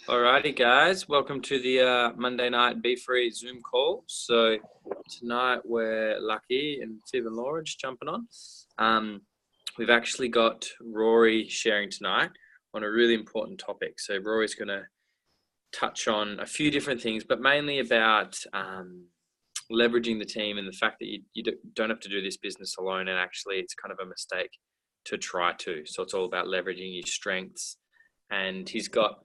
Alrighty, guys. Welcome to the Monday night BFree Zoom call. So tonight we're lucky and Viv and Laura just jumping on. We've actually got Rory sharing tonight on a really important topic. So Rory's going to touch on a few different things, but mainly about leveraging the team and the fact that you don't have to do this business alone. And actually, it's kind of a mistake to try to. So it's all about leveraging your strengths. And he's got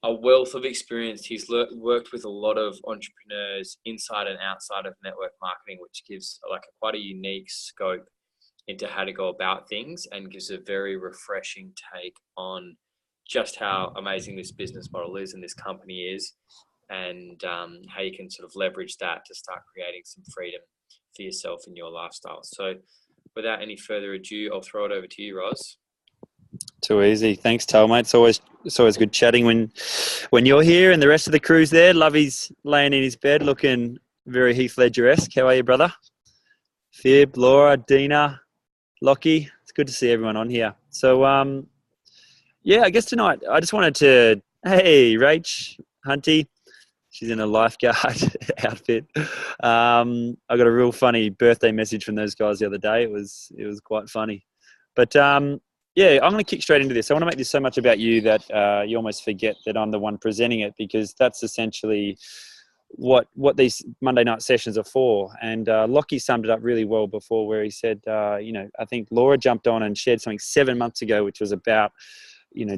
a wealth of experience. He's worked with a lot of entrepreneurs inside and outside of network marketing, which gives quite a unique scope into how to go about things and gives a very refreshing take on just how amazing this business model is and this company is, and how you can sort of leverage that to start creating some freedom for yourself in your lifestyle. So without any further ado, I'll throw it over to you, Roz. Too easy. Thanks, Tal, mate. It's always good chatting when you're here and the rest of the crew's there. Lovey's laying in his bed looking very Heath Ledger-esque. How are you, brother? Fib, Laura, Dina, Lockie. It's good to see everyone on here. So, I guess tonight I just wanted to, hey, Rach, Hunty. She's in a lifeguard outfit. I got a real funny birthday message from those guys the other day. It was quite funny. But I'm going to kick straight into this. I want to make this so much about you that you almost forget that I'm the one presenting it, because that's essentially what these Monday night sessions are for. And Lockie summed it up really well before, where he said, I think Laura jumped on and shared something 7 months ago, which was about,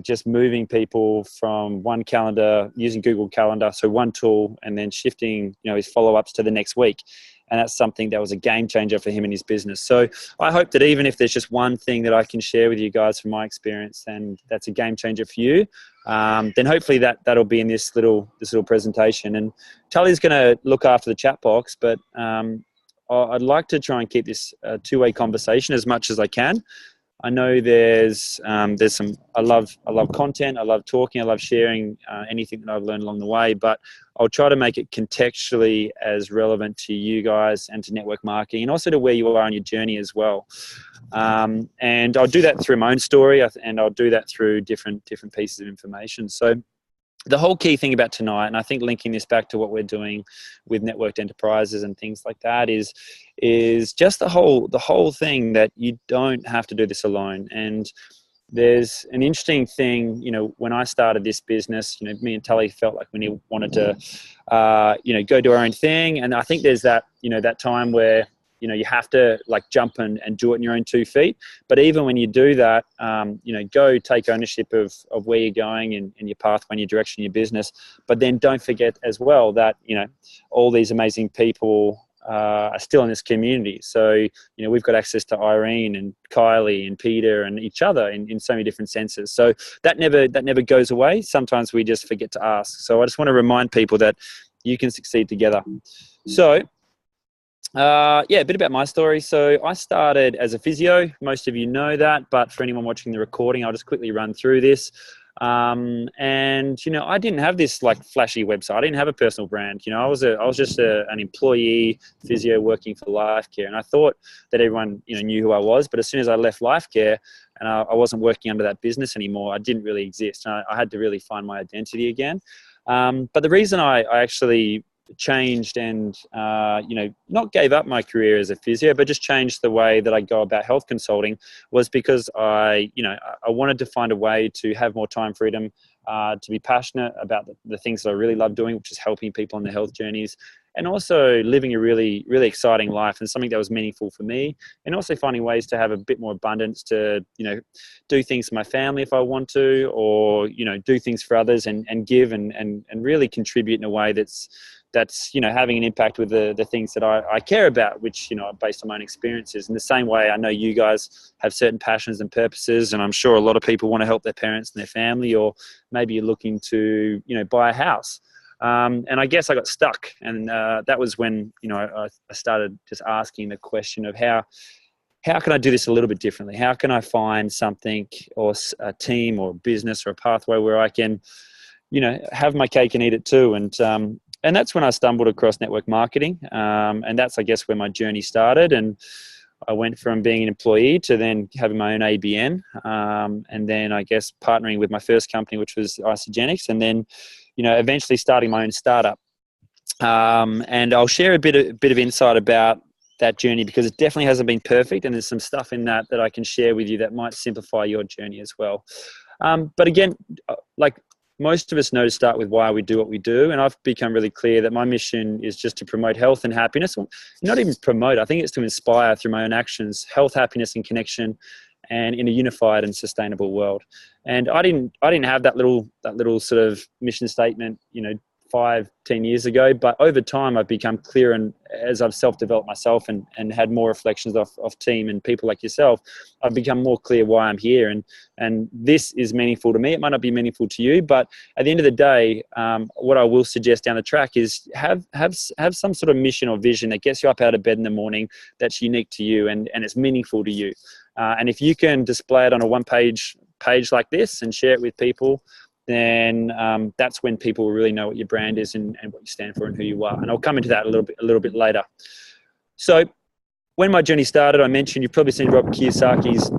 just moving people from one calendar, using Google Calendar, so one tool, and then shifting, his follow-ups to the next week. And that's something that was a game changer for him in his business. So I hope that even if there's just one thing that I can share with you guys from my experience, and that's a game changer for you, then hopefully that'll be in this little presentation. And Tully's going to look after the chat box, but I'd like to try and keep this a two-way conversation as much as I can. I know there's some, I love content, I love talking, I love sharing anything that I've learned along the way, but I'll try to make it contextually as relevant to you guys and to network marketing, and also to where you are on your journey as well. And I'll do that through my own story, and I'll do that through different pieces of information. So the whole key thing about tonight, and I think linking this back to what we're doing with networked enterprises and things like that, is just the whole thing that you don't have to do this alone. And there's an interesting thing, when I started this business, me and Tully felt like we wanted to, go do our own thing. And I think there's that, that time where, you have to jump and do it in your own 2 feet. But even when you do that, go take ownership of where you're going and your pathway and your direction in your business. But then don't forget as well that, all these amazing people are still in this community. So, we've got access to Irene and Kylie and Peter and each other in so many different senses. So that never goes away. Sometimes we just forget to ask. So I just want to remind people that you can succeed together. So, a bit about my story. So I started as a physio. Most of you know that, but for anyone watching the recording, I'll just quickly run through this. And I didn't have this flashy website. I didn't have a personal brand. I was just an employee physio working for Life Care, and I thought that everyone knew who I was. But as soon as I left Life Care and I wasn't working under that business anymore, I didn't really exist. And I had to really find my identity again. But the reason I actually changed and not gave up my career as a physio, but just changed the way that I go about health consulting, was because I wanted to find a way to have more time freedom, to be passionate about the things that I really love doing, which is helping people on their health journeys, and also living a really, really exciting life and something that was meaningful for me, and also finding ways to have a bit more abundance to, do things for my family if I want to, or, do things for others and give and really contribute in a way that's having an impact with the things that I care about, which, are based on my own experiences. In the same way, I know you guys have certain passions and purposes, and I'm sure a lot of people want to help their parents and their family, or maybe you're looking to, buy a house. And I guess I got stuck. And that was when, I started just asking the question of how can I do this a little bit differently? How can I find something, or a team or a business or a pathway where I can, have my cake and eat it too? And that's when I stumbled across network marketing. And that's, I guess, where my journey started. And I went from being an employee to then having my own ABN. And then, I guess, partnering with my first company, which was Isogenics. And then, eventually starting my own startup. And I'll share a bit of insight about that journey, because it definitely hasn't been perfect, and there's some stuff in that I can share with you that might simplify your journey as well. But again, like most of us know to start with why we do what we do, and I've become really clear that my mission is just to promote health and happiness. Not even promote, I think it's to inspire through my own actions, health, happiness, and connection, and in a unified and sustainable world. And I didn't have that little sort of mission statement, 5-10 years ago, but over time I've become clear, and as I've self-developed myself and had more reflections of team and people like yourself, I've become more clear why I'm here, and this is meaningful to me. It might not be meaningful to you, but at the end of the day, what I will suggest down the track is have some sort of mission or vision that gets you up out of bed in the morning, that's unique to you and it's meaningful to you. And if you can display it on a one-page like this and share it with people, then that's when people will really know what your brand is and what you stand for and who you are. And I'll come into that a little bit later. So when my journey started, I mentioned, you've probably seen Robert Kiyosaki's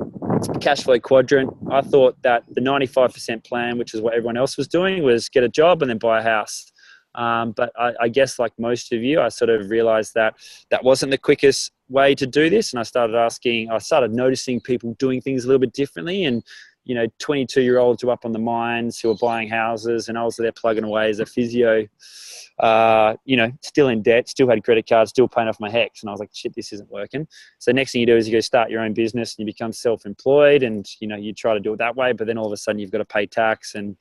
cash flow quadrant. I thought that the 95% plan, which is what everyone else was doing, was get a job and then buy a house. But I guess like most of you, I sort of realized that wasn't the quickest way to do this. And I started noticing people doing things a little bit differently. And 22-year-olds who were up on the mines, who were buying houses, and I was there plugging away as a physio, still in debt, still had credit cards, still paying off my HECS. And I was like, shit, this isn't working. So next thing you do is you go start your own business and you become self-employed, and, you try to do it that way. But then all of a sudden you've got to pay tax and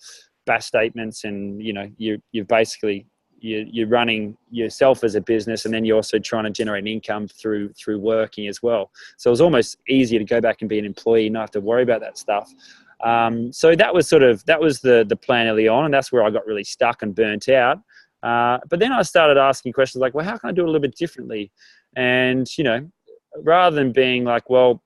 BAS statements, and, you've basically, you're running yourself as a business, and then you're also trying to generate income through working as well. So it was almost easier to go back and be an employee, not have to worry about that stuff. So that was the plan early on, and that's where I got really stuck and burnt out. But then I started asking questions like, well, how can I do it a little bit differently? And, rather than being like, well,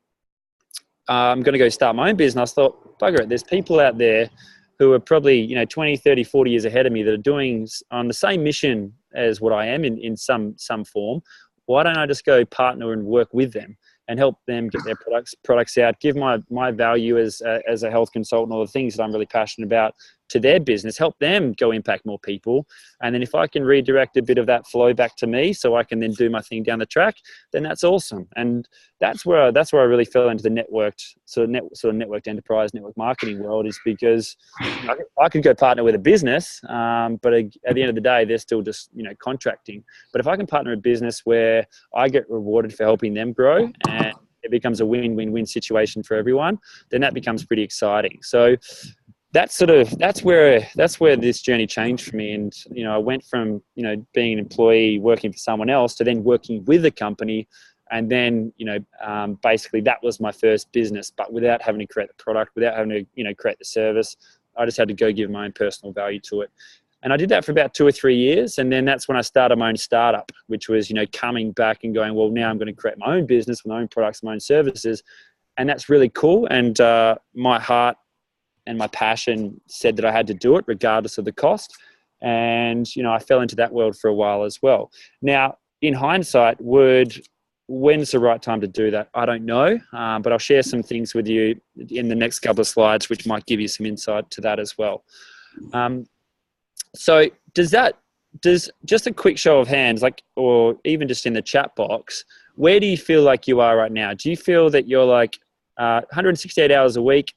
I'm going to go start my own business, I thought, bugger it, there's people out there who are probably 20, 30, 40 years ahead of me that are doing on the same mission as what I am in some form. Why don't I just go partner and work with them and help them get their products out, give my value as a health consultant, or the things that I'm really passionate about, to their business, help them go impact more people. And then if I can redirect a bit of that flow back to me so I can then do my thing down the track, then that's awesome. And that's where I really fell into the networked enterprise, network marketing world, is because I could go partner with a business, but at the end of the day, they're still just, contracting. But if I can partner a business where I get rewarded for helping them grow, and it becomes a win-win-win situation for everyone, then that becomes pretty exciting. So that's where this journey changed for me. And, I went from, being an employee working for someone else to then working with a company. And then, basically that was my first business, but without having to create the product, without having to, create the service. I just had to go give my own personal value to it. And I did that for about 2 or 3 years. And then that's when I started my own startup, which was, coming back and going, well, now I'm going to create my own business with my own products, my own services. And that's really cool. And my heart and my passion said that I had to do it regardless of the cost. And, I fell into that world for a while as well. Now, in hindsight, when's the right time to do that? I don't know, but I'll share some things with you in the next couple of slides, which might give you some insight to that as well. So does just a quick show of hands, or even just in the chat box, where do you feel like you are right now? Do you feel that you're like 168 hours a week?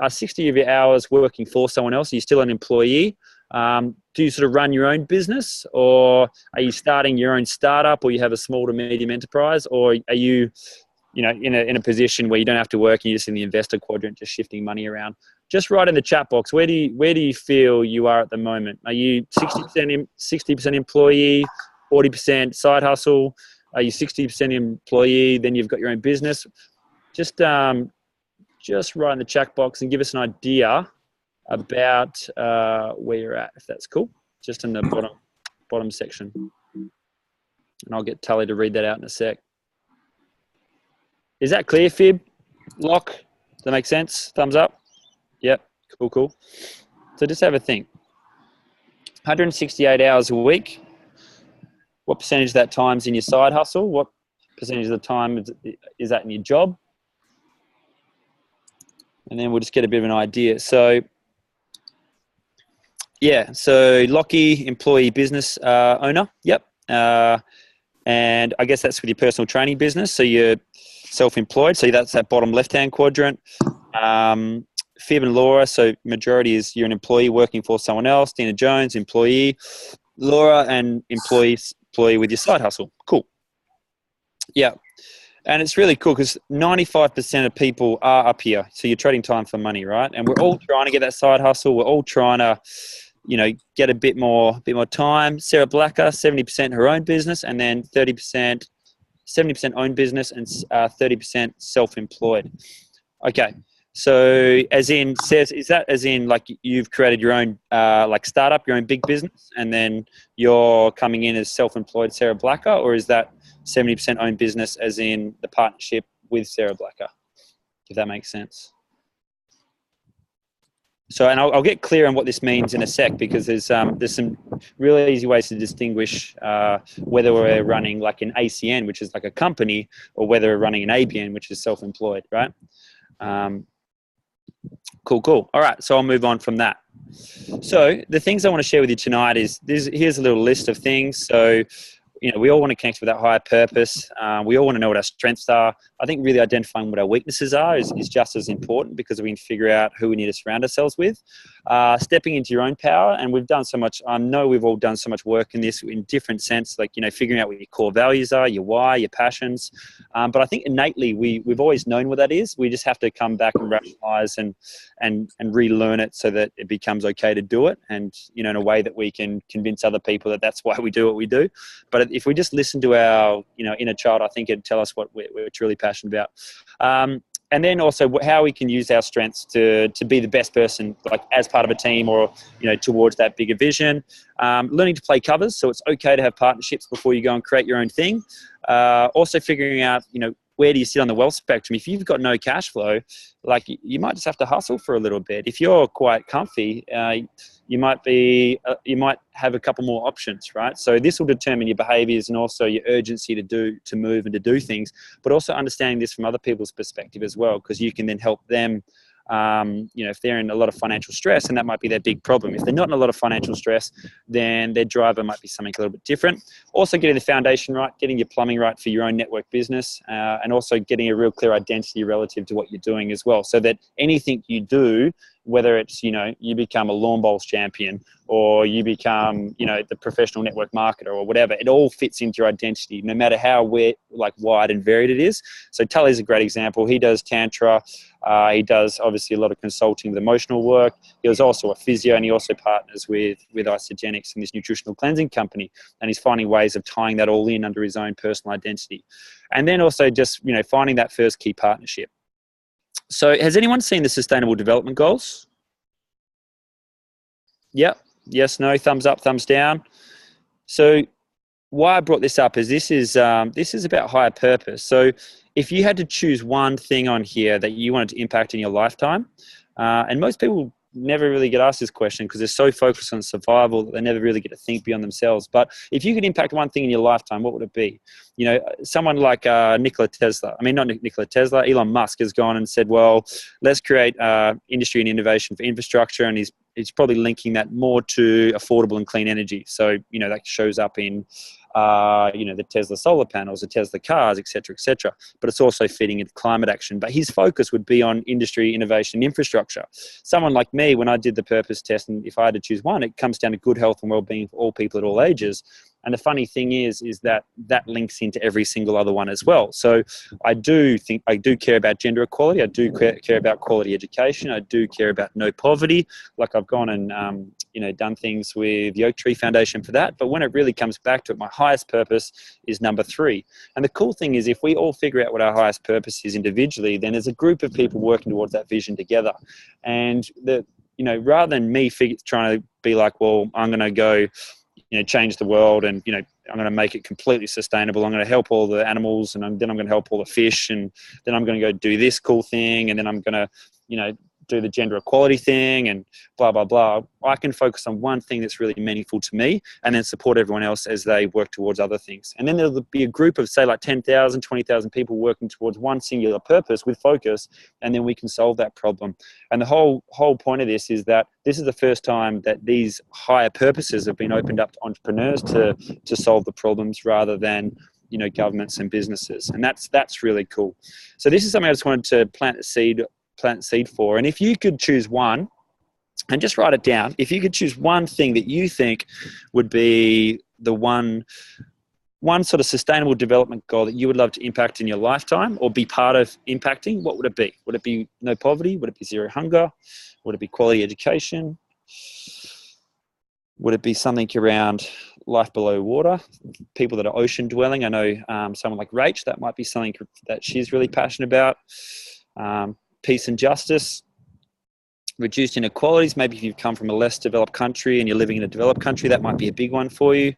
Are 60 of your hours working for someone else? Are you still an employee? Do you sort of run your own business, or are you starting your own startup, or you have a small to medium enterprise, or are you, in a position where you don't have to work and you're just in the investor quadrant, just shifting money around? Just write in the chat box, where do you feel you are at the moment? Are you 60% employee, 40% side hustle? Are you 60% employee, then you've got your own business? Just write in the chat box and give us an idea about where you're at, if that's cool. Just in the bottom section. And I'll get Tully to read that out in a sec. Is that clear, Fib? Lock? Does that make sense? Thumbs up? Yep. Cool. So just have a think. 168 hours a week. What percentage of that time's in your side hustle? What percentage of the time is that in your job? And then we'll just get a bit of an idea. So Yeah. So Lockie, employee business owner. Yep. And I guess that's with your personal training business. So you're self-employed. So that's that bottom left-hand quadrant. Fib and Laura. So majority is you're an employee working for someone else. Dina Jones, employee. Laura and employee with your side hustle. Cool. Yeah. And it's really cool because 95% of people are up here. So you're trading time for money, right? And we're all trying to get that side hustle. We're all trying to, get a bit more time. Sarah Blacker, 70% her own business, and then 70% own business, and 30% self-employed. Okay. So as in, says, is that as in like you've created your own like startup, your own big business, and then you're coming in as self-employed Sarah Blacker, or is that 70% owned business as in the partnership with Sarah Blacker, if that makes sense? So, and I'll get clear on what this means in a sec, because there's some really easy ways to distinguish whether we're running like an ACN, which is like a company, or whether we're running an ABN, which is self-employed, right? Cool. All right, so I'll move on from that. So the things I want to share with you tonight is here's a little list of things. So, we all want to connect with that higher purpose. We all want to know what our strengths are. I think really identifying what our weaknesses are is just as important, because we can figure out who we need to surround ourselves with. Stepping into your own power, and we've done so much. I know we've all done so much work in this in different sense, like figuring out what your core values are, your why, your passions. But I think innately we've always known what that is. We just have to come back and rationalize and relearn it so that it becomes okay to do it, and in a way that we can convince other people that that's why we do what we do. But if we just listen to our inner child, I think it'd tell us what we're truly passionate about. And then also how we can use our strengths to be the best person, like as part of a team, or towards that bigger vision. Learning to play covers, so it's okay to have partnerships before you go and create your own thing. Also figuring out where do you sit on the wealth spectrum. If you've got no cash flow, like you might just have to hustle for a little bit. If you're quite comfy, you might have a couple more options, right? So this will determine your behaviors and also your urgency to move and to do things, but also understanding this from other people's perspective as well, because you can then help them. If they're in a lot of financial stress, and that might be their big problem. If they're not in a lot of financial stress, then their driver might be something a little bit different. Also getting the foundation right, getting your plumbing right for your own network business, and also getting a real clear identity relative to what you're doing as well, so that anything you do, whether it's, you become a lawn bowls champion, or you become, the professional network marketer or whatever, it all fits into your identity, no matter how wide and varied it is. So Tully's a great example. He does Tantra. He does obviously a lot of consulting with emotional work. He was also a physio, and he also partners with Isogenics and this nutritional cleansing company. And he's finding ways of tying that all in under his own personal identity. And then also just, finding that first key partnership. So has anyone seen the Sustainable Development Goals? Yep. Yes, no, thumbs up, thumbs down. So why I brought this up is this is about higher purpose. So if you had to choose one thing on here that you wanted to impact in your lifetime, and most people never really get asked this question because they're so focused on survival that they never really get to think beyond themselves. But if you could impact one thing in your lifetime, what would it be? Someone like Nikola Tesla. I mean, not Nikola Tesla. Elon Musk has gone and said, well, let's create industry and innovation for infrastructure, and he's probably linking that more to affordable and clean energy. So, that shows up in, the Tesla solar panels, the Tesla cars, et cetera, but it's also feeding into climate action. But his focus would be on industry, innovation, infrastructure. Someone like me, when I did the purpose test, and if I had to choose one, it comes down to good health and well-being for all people at all ages. And the funny thing is that links into every single other one as well. So I do care about gender equality. I do care about quality education. I do care about no poverty. Like I've gone and, done things with the Oak Tree Foundation for that. But when it really comes back to it, my highest purpose is number 3. And the cool thing is if we all figure out what our highest purpose is individually, then there's a group of people working towards that vision together. And rather than me trying to be like, well, I'm going to go, change the world, and I'm going to make it completely sustainable. I'm going to help all the animals, and then I'm going to help all the fish, and then I'm going to go do this cool thing, and then I'm going to do the gender equality thing and blah, blah, blah. I can focus on one thing that's really meaningful to me and then support everyone else as they work towards other things. And then there'll be a group of, say, like 10,000, 20,000 people working towards one singular purpose with focus, and then we can solve that problem. And the whole point of this is that this is the first time that these higher purposes have been opened up to entrepreneurs to solve the problems rather than, you know, governments and businesses. And that's really cool. So this is something I just wanted to plant a seed for. And if you could choose one, and just write it down, if you could choose one thing that you think would be the one sort of sustainable development goal that you would love to impact in your lifetime or be part of impacting, what would it be? Would it be no poverty? Would it be zero hunger? Would it be quality education? Would it be something around life below water, people that are ocean dwelling? I know someone like Rach, that might be something that she's really passionate about. Peace and justice, reduced inequalities. Maybe if you've come from a less developed country and you're living in a developed country, that might be a big one for you.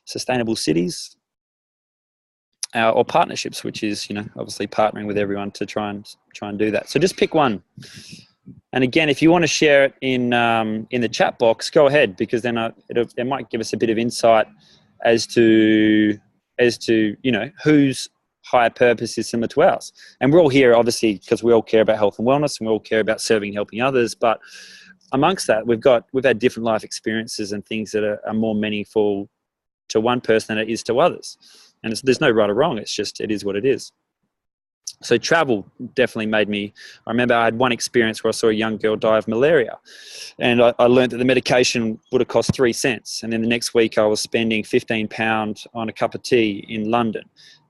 Sustainable cities, or partnerships, which is, you know, obviously partnering with everyone to try and do that. So just pick one. And again, if you want to share it in the chat box, go ahead, because then it might give us a bit of insight as to you know, whose higher purpose is similar to ours. And we're all here, obviously, because we all care about health and wellness, and we all care about serving and helping others. But amongst that, we've had different life experiences and things that are more meaningful to one person than it is to others. And there's no right or wrong. It's just, it is what it is. So travel definitely made me, I remember I had one experience where I saw a young girl die of malaria, and I learned that the medication would have cost 3 cents. And then the next week I was spending £15 on a cup of tea in London.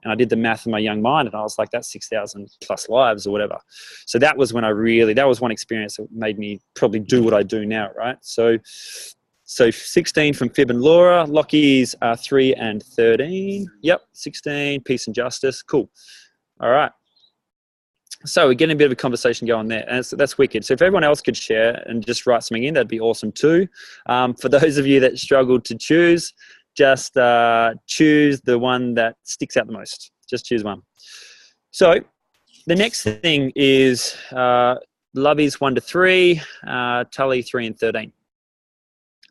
And I did the math in my young mind, and I was like, that's 6,000 plus lives or whatever. So that was when that was one experience that made me probably do what I do now, right? So 16 from Fib and Laura. Lockie's 3 and 13. Yep, 16, peace and justice. Cool. All right. So we're getting a bit of a conversation going there, and that's wicked. So if everyone else could share and just write something in, that'd be awesome too. For those of you that struggled to choose, just choose the one that sticks out the most. Just choose one. So the next thing is Lovey's 1 to 3, Tully 3 and 13.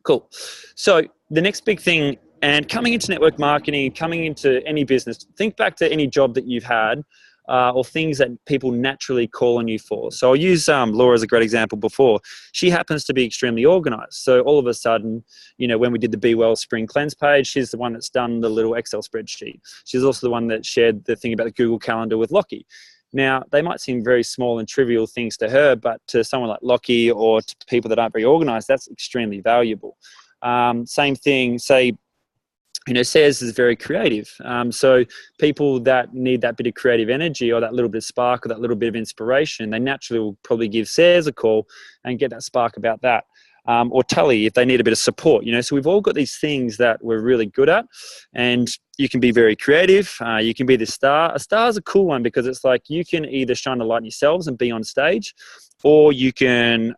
Cool. So the next big thing, and coming into network marketing, coming into any business, think back to any job that you've had, or things that people naturally call on you for. So I'll use Laura as a great example before. She happens to be extremely organized. So all of a sudden, you know, when we did the Be Well Spring Cleanse page, she's the one that's done the little Excel spreadsheet. She's also the one that shared the thing about the Google Calendar with Lockie. Now, they might seem very small and trivial things to her, but to someone like Lockie or to people that aren't very organized, that's extremely valuable. Same thing, say, you know, Sayers is very creative. So people that need that bit of creative energy or that little bit of spark or that little bit of inspiration, they naturally will probably give Sayers a call and get that spark about that. Or Tully, if they need a bit of support, you know. So we've all got these things that we're really good at, and you can be very creative. You can be the star. A star is a cool one because it's like you can either shine the light in yourselves and be on stage, or you can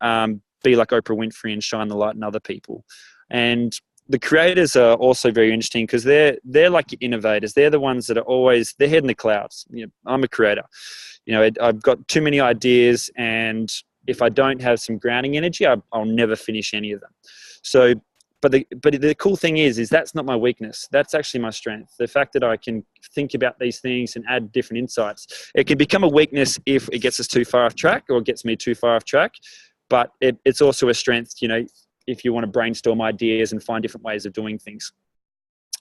be like Oprah Winfrey and shine the light in other people. And the creators are also very interesting because they're like innovators. They're the ones that are always, they're head in the clouds. You know, I'm a creator. You know, I've got too many ideas, and if I don't have some grounding energy, I'll never finish any of them. So, but the cool thing is that's not my weakness. That's actually my strength. The fact that I can think about these things and add different insights. It can become a weakness if it gets us too far off track or gets me too far off track. But it's also a strength, you know, if you want to brainstorm ideas and find different ways of doing things.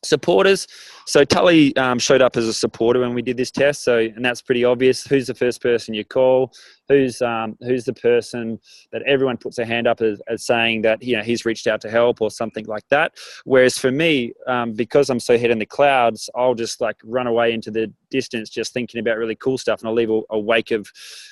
Supporters. So Tully showed up as a supporter when we did this test. So, and that's pretty obvious. Who's the first person you call? Who's the person that everyone puts their hand up as saying that, you know, he's reached out to help or something like that. Whereas for me, because I'm so head in the clouds, I'll just like run away into the distance, just thinking about really cool stuff, and I'll leave a wake of,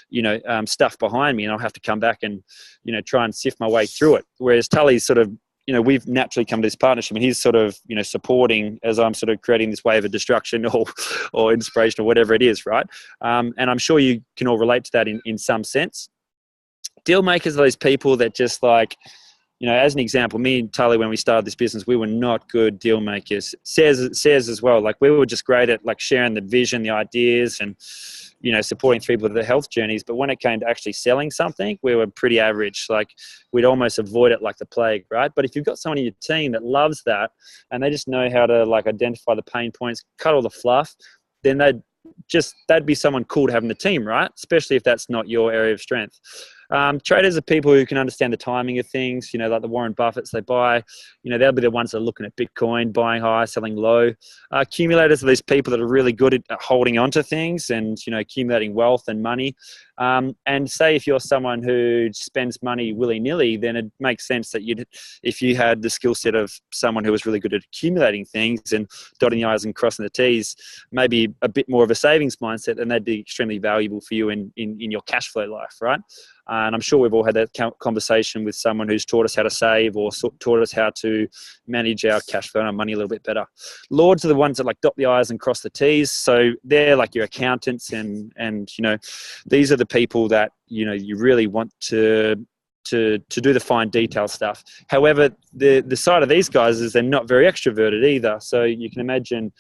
you know, stuff behind me, and I'll have to come back and, you know, try and sift my way through it. Whereas Tully's sort of, you know, we've naturally come to this partnership, and he's sort of, you know, supporting as I'm sort of creating this wave of destruction or inspiration or whatever it is, right? And I'm sure you can all relate to that in some sense. Deal makers are those people that just like, you know, as an example, me and Tully, when we started this business, we were not good deal makers. Sayers as well. Like we were just great at like sharing the vision, the ideas, and, supporting people with their health journeys. But when it came to actually selling something, we were pretty average. Like, we'd almost avoid it like the plague, right? But if you've got someone in your team that loves that and they just know how to like identify the pain points, cut all the fluff, then that'd be someone cool to have in the team, right? Especially if that's not your area of strength. Traders are people who can understand the timing of things, like the Warren Buffetts. They buy, they'll be the ones that are looking at Bitcoin, buying high, selling low. Accumulators are these people that are really good at holding on to things and, accumulating wealth and money. And say if you're someone who spends money willy-nilly, then it makes sense that if you had the skill set of someone who was really good at accumulating things and dotting the I's and crossing the T's, maybe a bit more of a savings mindset, then that'd be extremely valuable for you in your cash flow life, right? And I'm sure we've all had that conversation with someone who's taught us how to save or taught us how to manage our cash flow and our money a little bit better. Lords are the ones that like dot the I's and cross the T's. So they're like your accountants and these are the people that, you really want to do the fine detail stuff. However, the side of these guys is they're not very extroverted either. So you can imagine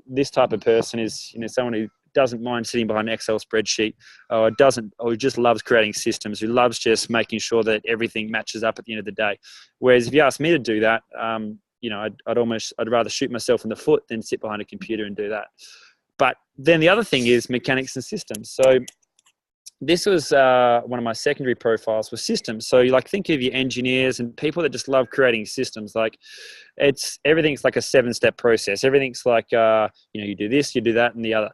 this type of person is, someone who doesn't mind sitting behind an Excel spreadsheet, or just loves creating systems, who loves just making sure that everything matches up at the end of the day. Whereas if you ask me to do that, I'd rather shoot myself in the foot than sit behind a computer and do that. But then the other thing is mechanics and systems. So this was one of my secondary profiles was systems. So you think of your engineers and people that just love creating systems. Like everything's like a 7-step process. Everything's like, you do this, you do that and the other.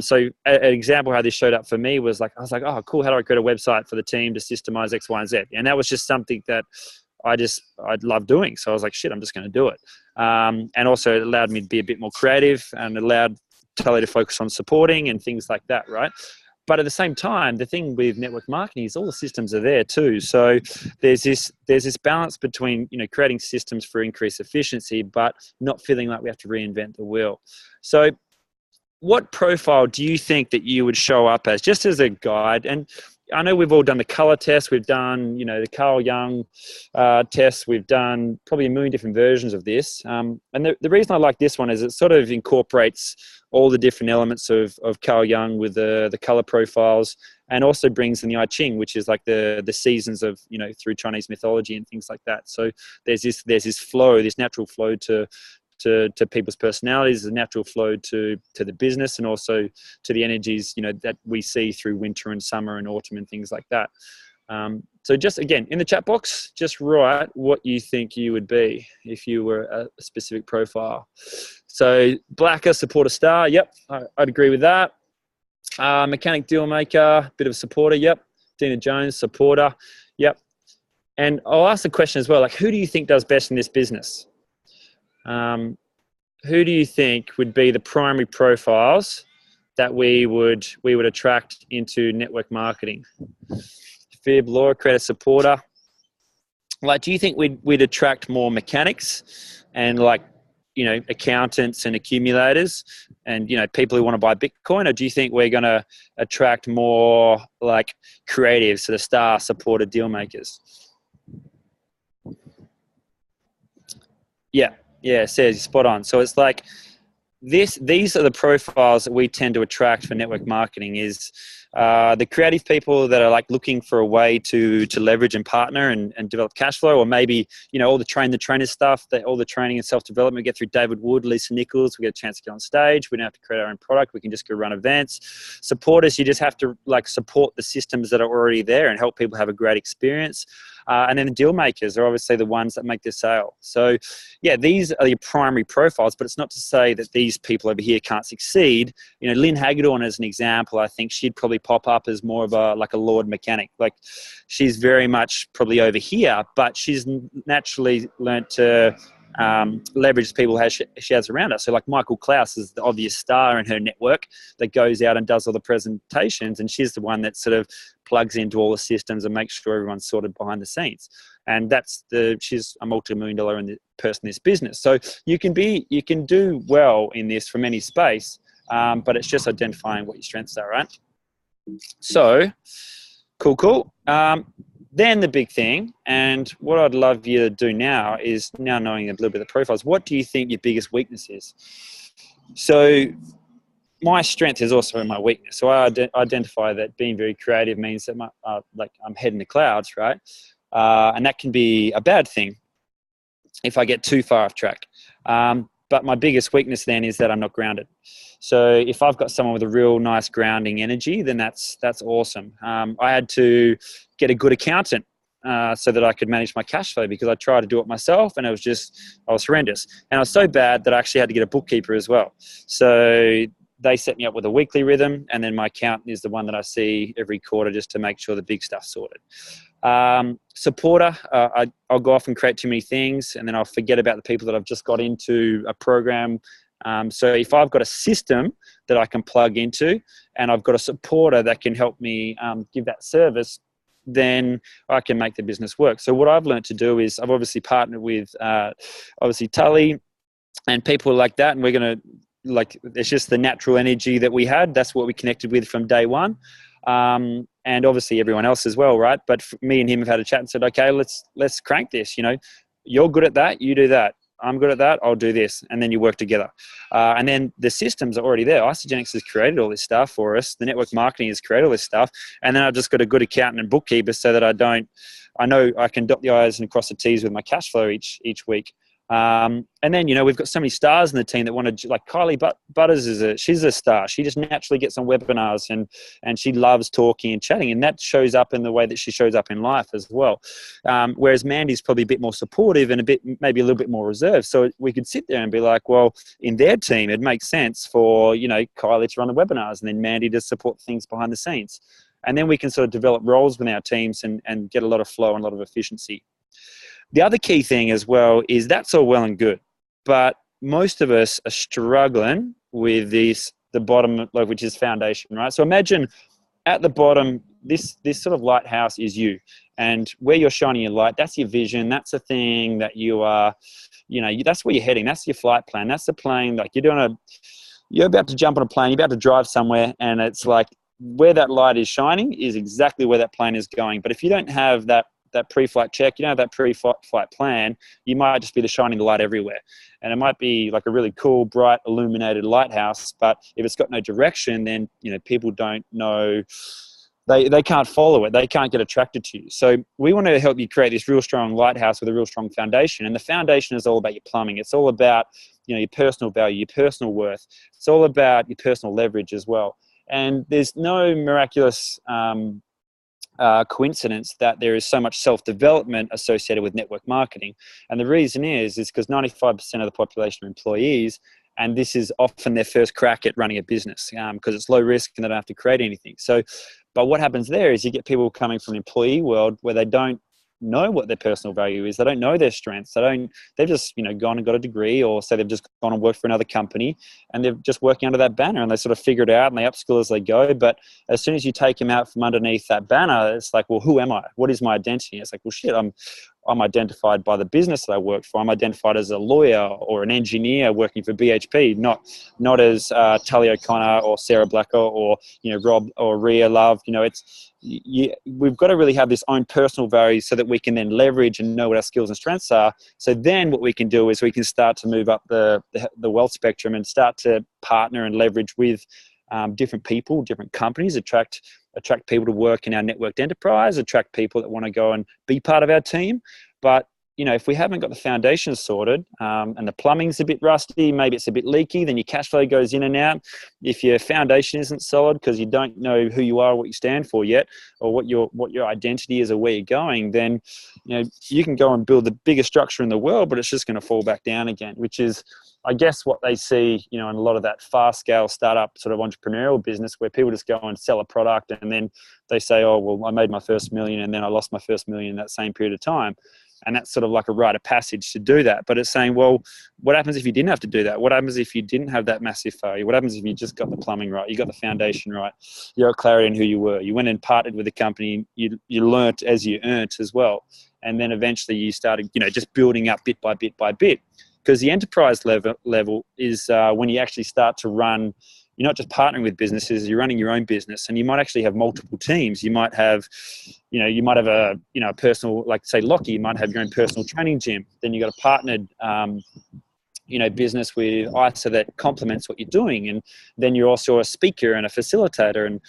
So an example how this showed up for me was I was like, oh, cool. How do I create a website for the team to systemize X, Y, and Z? And that was just something that I'd love doing. So I was like, shit, I'm just going to do it. And also it allowed me to be a bit more creative and allowed Tully to focus on supporting and things like that, right? But at the same time, the thing with network marketing is all the systems are there too. So there's this balance between, creating systems for increased efficiency, but not feeling like we have to reinvent the wheel. So what profile do you think that you would show up as, just as a guide? And I know we've all done the color test. We've done, the Carl Jung test. We've done probably a million different versions of this. And the reason I like this one is it sort of incorporates all the different elements of Carl Jung with the color profiles, and also brings in the I Ching, which is like the seasons of, through Chinese mythology and things like that. So there's this flow, this natural flow to people's personalities, a natural flow to the business, and also to the energies, that we see through winter and summer and autumn and things like that. So just again, in the chat box, just write what you think you would be if you were a specific profile. So Blacker, supporter star. Yep, I'd agree with that. Mechanic deal maker, bit of a supporter. Yep. Dina Jones, supporter. Yep. And I'll ask the question as well, who do you think does best in this business? Who do you think would be the primary profiles that we would attract into network marketing? Fib, Laura, create a supporter. Do you think we'd attract more mechanics and accountants and accumulators and, people who want to buy Bitcoin? Or do you think we're going to attract more creatives, so the star supported deal makers? Yeah, it says spot on. So it's these are the profiles that we tend to attract for network marketing is the creative people that are looking for a way to leverage and partner and develop cash flow, or maybe, all the trainer stuff, all the training and self-development we get through David Wood, Lisa Nichols, we get a chance to get on stage. We don't have to create our own product. We can just go run events. Supporters, you just have to support the systems that are already there and help people have a great experience. And then the deal makers are obviously the ones that make the sale. So yeah, these are your primary profiles, but it's not to say that these people over here can't succeed. Lynn Hagedorn as an example, I think she'd probably pop up as more of a Lord mechanic. She's very much probably over here, but she's naturally learnt to leverage people she has around her. So Michael Klaus is the obvious star in her network that goes out and does all the presentations, and she's the one that sort of plugs into all the systems and makes sure everyone's sorted behind the scenes. And she's a multi-million-dollar person in this business. So you can do well in this from any space, but it's just identifying what your strengths are, right? So cool. Then the big thing, and what I'd love you to do now is, now knowing a little bit of the profiles, what do you think your biggest weakness is? So my strength is also my weakness. So I identify that being very creative means that I'm head in the clouds, right? And that can be a bad thing if I get too far off track. But my biggest weakness then is that I'm not grounded. So if I've got someone with a real nice grounding energy, then that's awesome. I had to get a good accountant so that I could manage my cash flow, because I tried to do it myself and I was horrendous. And I was so bad that I actually had to get a bookkeeper as well. So they set me up with a weekly rhythm, and then my accountant is the one that I see every quarter just to make sure the big stuff's sorted. Supporter, I'll go off and create too many things, and then I'll forget about the people that I've just got into a program. So if I've got a system that I can plug into, and I've got a supporter that can help me give that service, then I can make the business work. So what I've learned to do is I've obviously partnered with obviously Tully and people like that, and we're going to, it's just the natural energy that we had. That's what we connected with from day one. And obviously everyone else as well, right? But me and him have had a chat and said, okay, let's crank this. You're good at that, you do that. I'm good at that, I'll do this. And then you work together. And then the systems are already there. Isogenics has created all this stuff for us. The network marketing has created all this stuff. And then I've just got a good accountant and bookkeeper so that I know I can dot the I's and cross the T's with my cash flow each week. And then, we've got so many stars in the team that want to, like Kylie Butters she's a star. She just naturally gets on webinars and she loves talking and chatting, and that shows up in the way that she shows up in life as well. Whereas Mandy's probably a bit more supportive and maybe a little bit more reserved. So we could sit there and be like, well, in their team, it makes sense for, Kylie to run the webinars and then Mandy to support things behind the scenes. And then we can sort of develop roles within our teams and get a lot of flow and a lot of efficiency. The other key thing as well is that's all well and good, but most of us are struggling with the bottom, which is foundation, right? So imagine at the bottom, this sort of lighthouse is you, and where you're shining your light, that's your vision. That's the thing that you are, that's where you're heading. That's your flight plan. That's the plane. Like you're about to jump on a plane, you're about to drive somewhere, and it's like where that light is shining is exactly where that plane is going. But if you don't have that pre-flight check, you don't have that pre-flight plan, you might just be shining the light everywhere. And it might be like a really cool, bright, illuminated lighthouse, but if it's got no direction, then, people don't know, they can't follow it. They can't get attracted to you. So we want to help you create this real strong lighthouse with a real strong foundation. And the foundation is all about your plumbing. It's all about, your personal value, your personal worth. It's all about your personal leverage as well. And there's no miraculous coincidence that there is so much self-development associated with network marketing. And the reason is because 95% of the population are employees, and this is often their first crack at running a business because it's low risk and they don't have to create anything. So, but what happens there is you get people coming from an employee world where they don't know what their personal value is. They don't know their strengths. They've just, gone and got a degree, or say they've just gone and worked for another company and they're just working under that banner, and they sort of figure it out and they upskill as they go. But as soon as you take them out from underneath that banner, it's like, well, who am I? What is my identity? It's like, well, shit, I'm identified by the business that I work for. I'm identified as a lawyer or an engineer working for BHP, not as Tully O'Connor or Sarah Blacker or, Rob or Ria Love. We've got to really have this own personal value so that we can then leverage and know what our skills and strengths are. So then what we can do is we can start to move up the wealth spectrum and start to partner and leverage with different people, different companies, attract people to work in our networked enterprise, attract people that want to go and be part of our team. But if we haven't got the foundation sorted and the plumbing's a bit rusty, maybe it's a bit leaky, then your cash flow goes in and out. If your foundation isn't solid because you don't know who you are, what you stand for yet, or what your identity is or where you're going, then you can go and build the biggest structure in the world, but it's just going to fall back down again, which is, I guess, what they see, in a lot of that fast scale startup sort of entrepreneurial business where people just go and sell a product and then they say, oh, well, I made my first million and then I lost my first million in that same period of time. And that's sort of like a rite of passage to do that. But it's saying, well, what happens if you didn't have to do that? What happens if you didn't have that massive failure? What happens if you just got the plumbing right? You got the foundation right. You got clarity in who you were. You went and partnered with the company. You learnt as you earned as well. And then eventually you started, just building up bit by bit by bit. Because the enterprise level is when you actually start to run. You're not just partnering with businesses, you're running your own business, and you might actually have multiple teams. You might have, a personal, like say Lockie, you might have your own personal training gym. Then you got a partnered, business with ISA that complements what you're doing, and then you're also a speaker and a facilitator, and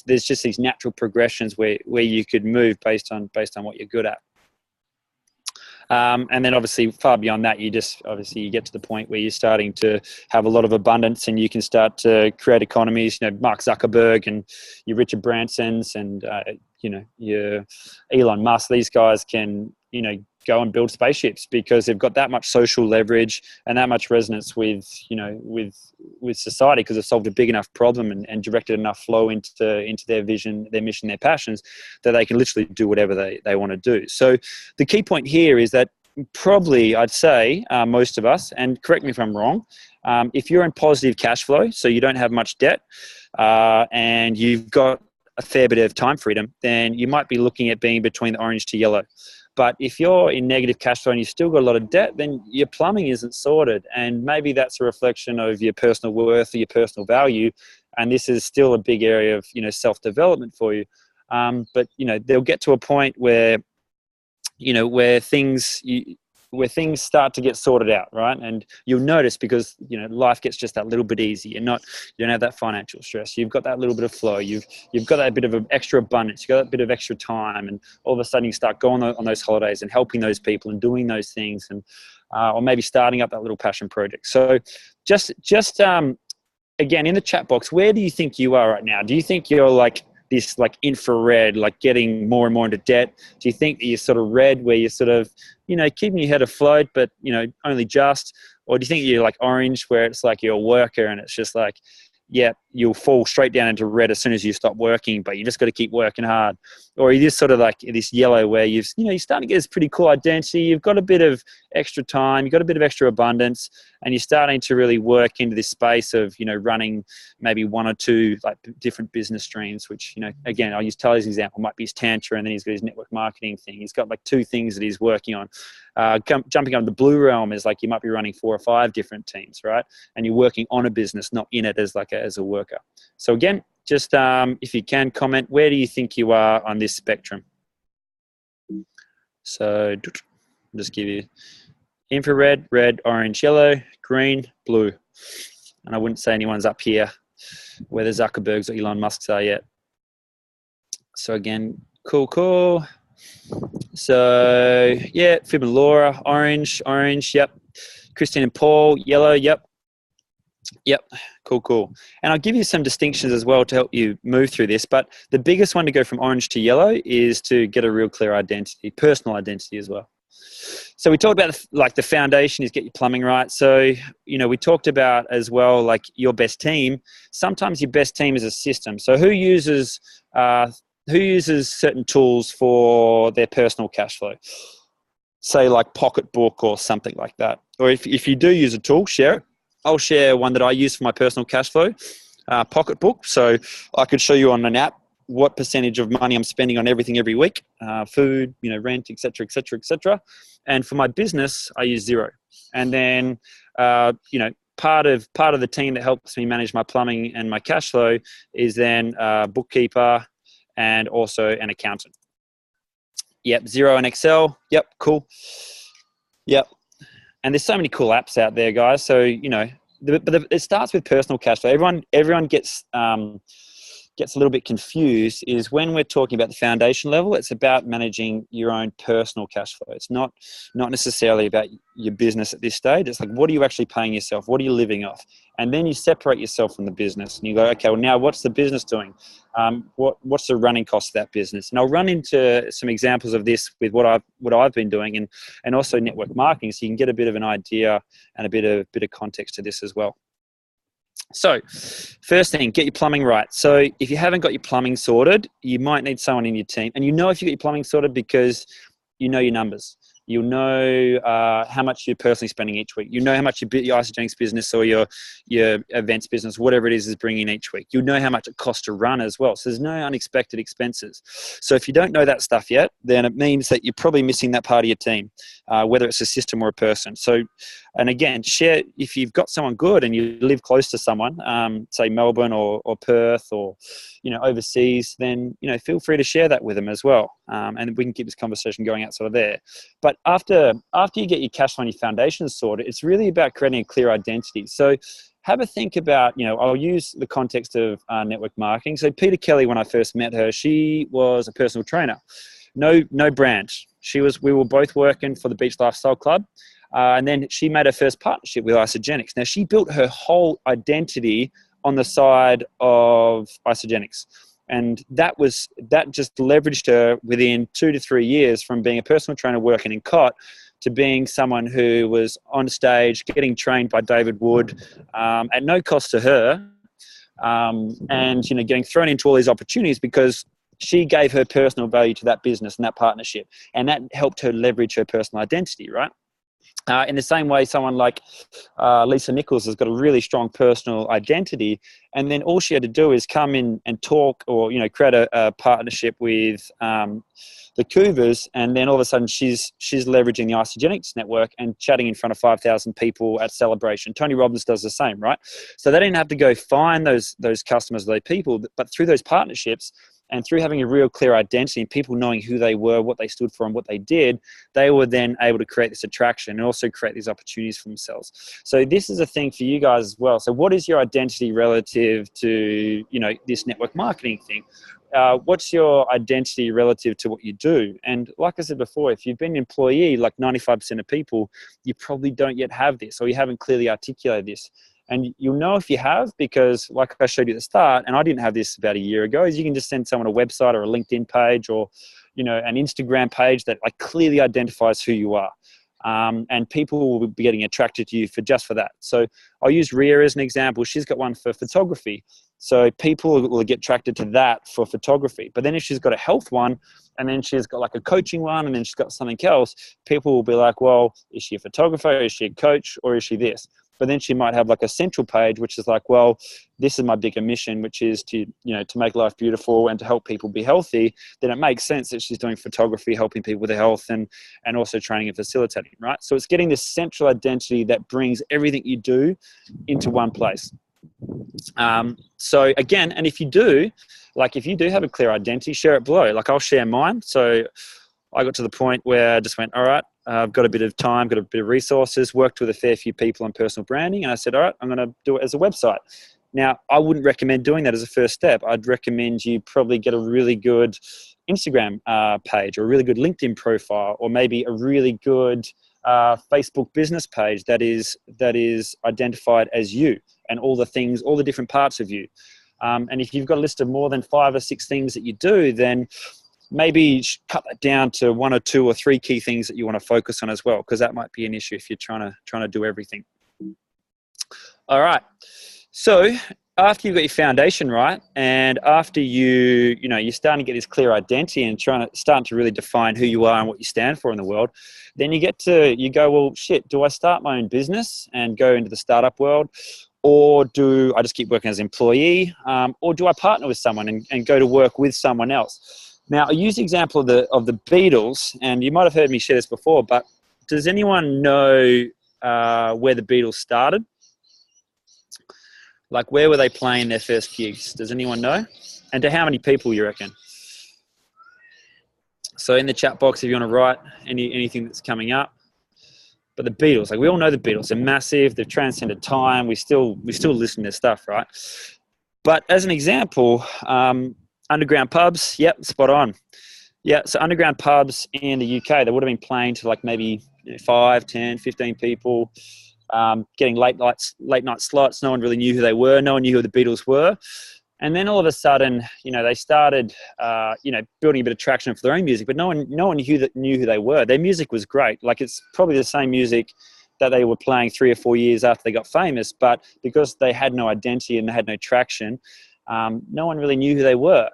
there's just these natural progressions where you could move based on what you're good at. And then obviously far beyond that, you get to the point where you're starting to have a lot of abundance, and you can start to create economies. Mark Zuckerberg and your Richard Bransons and your Elon Musk. These guys can go and build spaceships because they've got that much social leverage and that much resonance with society, because they've solved a big enough problem and directed enough flow into their vision, their mission, their passions, that they can literally do whatever they want to do. So the key point here is that probably I'd say most of us, and correct me if I'm wrong, if you're in positive cash flow, so you don't have much debt, and you've got a fair bit of time freedom, then you might be looking at being between the orange to yellow. But if you're in negative cash flow and you've still got a lot of debt, then your plumbing isn't sorted. And maybe that's a reflection of your personal worth or your personal value. And this is still a big area of, self-development for you. But they'll get to a point where, where things start to get sorted out, right? And you'll notice, because life gets just that little bit easier. You don't have that financial stress. You've got that little bit of flow. You've got that bit of an extra abundance. You've got that bit of extra time, and all of a sudden you start going on those holidays and helping those people and doing those things, and or maybe starting up that little passion project. So just again, in the chat box, where do you think you are right now? Do you think you're like this infrared, getting more and more into debt? Do you think that you're sort of red, where you're sort of, keeping your head afloat, but, only just? Or do you think you're like orange, where it's like you're a worker and it's just like, yeah, you'll fall straight down into red as soon as you stop working, but you just got to keep working hard? Or are you just sort of like this yellow, where you're starting to get this pretty cool identity, you've got a bit of extra time, you've got a bit of extra abundance, and you're starting to really work into this space of, running maybe one or two different business streams, which, again, I'll use Tyler's example, might be his tantra, and then he's got his network marketing thing. He's got two things that he's working on. Jumping on the blue realm is you might be running 4 or 5 different teams, right? And you're working on a business, not in it as a worker. So again, just if you can comment, where do you think you are on this spectrum? So I'll just give you infrared, red, orange, yellow, green, blue. And I wouldn't say anyone's up here where the Zuckerbergs or Elon Musks are yet. So again, cool. So yeah, Fib and Laura, orange, yep. Christine and Paul, yellow, yep. Cool. And I'll give you some distinctions as well to help you move through this. But the biggest one to go from orange to yellow is to get a real clear identity, personal identity as well. So we talked about the foundation is get your plumbing right. So, we talked about as well, your best team. Sometimes your best team is a system. So who uses certain tools for their personal cash flow? Say Pocketbook or something like that. Or if you do use a tool, share it. I'll share one that I use for my personal cash flow, Pocketbook. So I could show you on an app what percentage of money I'm spending on everything every week, food, rent, et cetera. And for my business, I use Xero. And then, part of the team that helps me manage my plumbing and my cash flow is then a bookkeeper and also an accountant. Yep, Xero and Excel. Yep, cool. Yep. And there's so many cool apps out there, guys. So, it starts with personal cash flow. Everyone gets a little bit confused is when we're talking about the foundation level, it's about managing your own personal cash flow. It's not necessarily about your business at this stage. It's what are you actually paying yourself? What are you living off? And then you separate yourself from the business and you go, okay, well, now what's the business doing? What's the running cost of that business? And I'll run into some examples of this with what I've been doing and also network marketing, so you can get a bit of an idea and a bit of context to this as well. So first thing, get your plumbing right. So if you haven't got your plumbing sorted, you might need someone in your team. And if you get your plumbing sorted because you know your numbers. You'll know how much you're personally spending each week. You know how much your Isogenics business or your events business, whatever it is bringing each week. You'll know how much it costs to run as well. So there's no unexpected expenses. So if you don't know that stuff yet, then it means that you're probably missing that part of your team. whether it's a system or a person. So, and again, share if you've got someone good and you live close to someone, say Melbourne or Perth or, overseas, then, feel free to share that with them as well. And we can keep this conversation going outside of there. But after you get your cash flow and your foundations sorted, it's really about creating a clear identity. So have a think about, I'll use the context of network marketing. So Peter Kelly, when I first met her, she was a personal trainer. No brand. We were both working for the Beach Lifestyle Club. And then she made her first partnership with Isogenics. Now she built her whole identity on the side of Isogenics. And that just leveraged her within 2 to 3 years from being a personal trainer working in COT to being someone who was on stage getting trained by David Wood at no cost to her, and getting thrown into all these opportunities because she gave her personal value to that business and that partnership, and that helped her leverage her personal identity, right? In the same way, someone like Lisa Nichols has got a really strong personal identity, and then all she had to do is come in and talk or create a partnership with the Cougars, and then all of a sudden she's leveraging the Isogenics network and chatting in front of 5,000 people at Celebration. Tony Robbins does the same, right? So they didn't have to go find those customers, those people, but through those partnerships and through having a real clear identity and people knowing who they were, what they stood for and what they did, they were then able to create this attraction and also create these opportunities for themselves. So this is a thing for you guys as well. So what is your identity relative to, this network marketing thing? What's your identity relative to what you do? And like I said before, if you've been an employee, like 95% of people, you probably don't yet have this, or you haven't clearly articulated this. And you'll know if you have, because like I showed you at the start, and I didn't have this about a year ago, is you can just send someone a website or a LinkedIn page or, an Instagram page that clearly identifies who you are. And people will be getting attracted to you for that. So I'll use Ria as an example. She's got one for photography. So people will get attracted to that for photography. But then if she's got a health one, and then she's got a coaching one, and then she's got something else, people will be like, well, is she a photographer? Is she a coach? Or is she this? But then she might have a central page, which is well, this is my bigger mission, which is to make life beautiful and to help people be healthy. Then it makes sense that she's doing photography, helping people with their health and also training and facilitating, right? So it's getting this central identity that brings everything you do into one place. So again, and if you do have a clear identity, share it below. I'll share mine. So I got to the point where I just went, all right, I've got a bit of time, got a bit of resources, worked with a fair few people on personal branding. And I said, all right, I'm going to do it as a website. Now, I wouldn't recommend doing that as a first step. I'd recommend you probably get a really good Instagram page or a really good LinkedIn profile, or maybe a really good Facebook business page that is identified as you and all the different parts of you. And if you've got a list of more than 5 or 6 things that you do, then maybe cut that down to 1 or 2 or 3 key things that you want to focus on as well, because that might be an issue if you're trying to do everything. All right. So after you've got your foundation right, and after you're starting to get this clear identity and starting to really define who you are and what you stand for in the world, then you go, well, shit, do I start my own business and go into the startup world? Or do I just keep working as an employee? Or do I partner with someone and go to work with someone else? Now, I use the example of the Beatles, and you might have heard me share this before, but does anyone know where the Beatles started? Where were they playing their first gigs? Does anyone know? And to how many people, you reckon? So in the chat box, if you want to write anything that's coming up. But the Beatles, we all know the Beatles. They're massive. They've transcended time. We still listen to their stuff, right? But as an example, underground pubs, yep, spot on. Yeah, so underground pubs in the UK, they would have been playing to maybe 5, 10, 15 people, getting late night slots. No one really knew who they were. No one knew who the Beatles were. And then all of a sudden, they started, building a bit of traction for their own music, but no one knew who they were. Their music was great. It's probably the same music that they were playing 3 or 4 years after they got famous, but because they had no identity and they had no traction, no one really knew who they were.